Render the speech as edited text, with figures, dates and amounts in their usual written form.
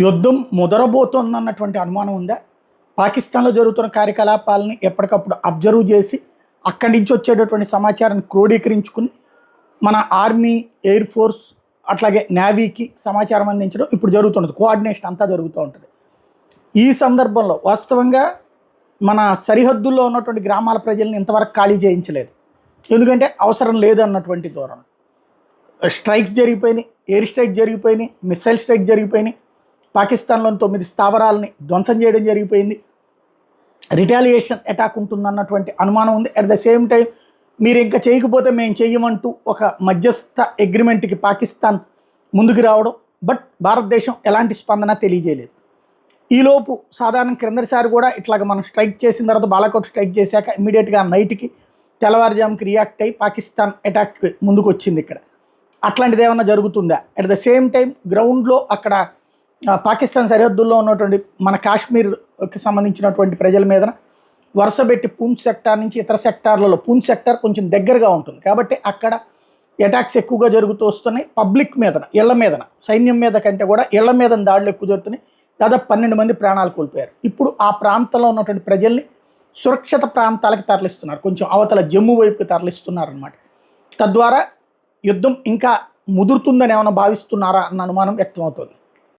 యుద్ధం ముదరబోతోందన్నటువంటి అనుమానం ఉందా? పాకిస్తాన్‌లో జరుగుతున్న కార్యకలాపాలని ఎప్పటికప్పుడు అబ్జర్వ్ చేసి, అక్కడి నుంచి వచ్చేటటువంటి సమాచారాన్ని క్రోడీకరించుకుని, మన ఆర్మీ, ఎయిర్ ఫోర్స్ అట్లాగే నేవీకి సమాచారం అందించడం ఇప్పుడు జరుగుతున్నది. కోఆర్డినేషన్ అంతా జరుగుతూ ఉంటది. ఈ సందర్భంలో వాస్తవంగా మన సరిహద్దుల్లో ఉన్నటువంటి గ్రామాల ప్రజల్ని ఇంతవరకు ఖాళీ చేయించలేదు. ఎందుకంటే అవసరం లేదన్నటువంటి ధోరణి. స్ట్రైక్స్ జరిగిపోయినాయి, ఎయిర్ స్ట్రైక్ జరిగిపోయినాయి, మిస్సైల్ స్ట్రైక్ జరిగిపోయినాయి. పాకిస్తాన్లోని 9 స్థావరాలని ధ్వంసం చేయడం జరిగిపోయింది. రిటాలియేషన్ అటాక్ ఉంటుందన్నటువంటి అనుమానం ఉంది. అట్ ద సేమ్ టైం మీరు ఇంకా చేయకపోతే మేము చెయ్యమంటూ ఒక మధ్యస్థ అగ్రిమెంట్కి పాకిస్తాన్ ముందుకు రావడం, బట్ భారతదేశం ఎలాంటి స్పందన తెలియజేయలేదు. ఈలోపు సాధారణ క్రిందటిసారి కూడా ఇట్లాగ మనం స్ట్రైక్ చేసిన తర్వాత బాలాకోట్ స్ట్రైక్ చేశాక ఇమీడియట్గా నైట్కి తెల్లవారుజాముకి రియాక్ట్ అయ్యి పాకిస్తాన్ అటాక్ ముందుకు వచ్చింది. ఇక్కడ అట్లాంటిది ఏమన్నా జరుగుతుందా? అట్ ద సేమ్ టైం గ్రౌండ్లో అక్కడ పాకిస్తాన్ సరిహద్దుల్లో ఉన్నటువంటి మన కాశ్మీర్కి సంబంధించినటువంటి ప్రజల మీద వరుసపెట్టి పూంచ్ సెక్టార్ నుంచి ఇతర సెక్టార్లలో పూంచ్ సెక్టార్ కొంచెం దగ్గరగా ఉంటుంది కాబట్టి అక్కడ అటాక్స్ ఎక్కువగా జరుగుతూ వస్తున్నాయి. పబ్లిక్ మీదన, ఇళ్ల మీదన, సైన్యం మీద కంటే కూడా ఇళ్ల మీద దాడులు ఎక్కువ జరుగుతున్నాయి. దాదాపు 12 మంది ప్రాణాలు కోల్పోయారు. ఇప్పుడు ఆ ప్రాంతంలో ఉన్నటువంటి ప్రజల్ని సురక్షిత ప్రాంతాలకు తరలిస్తున్నారు, కొంచెం అవతల జమ్మూ వైపుకి తరలిస్తున్నారు అన్నమాట. తద్వారా యుద్ధం ఇంకా ముదురుతుందని ఏమైనా భావిస్తున్నారా అన్న అనుమానం వ్యక్తమవుతుంది.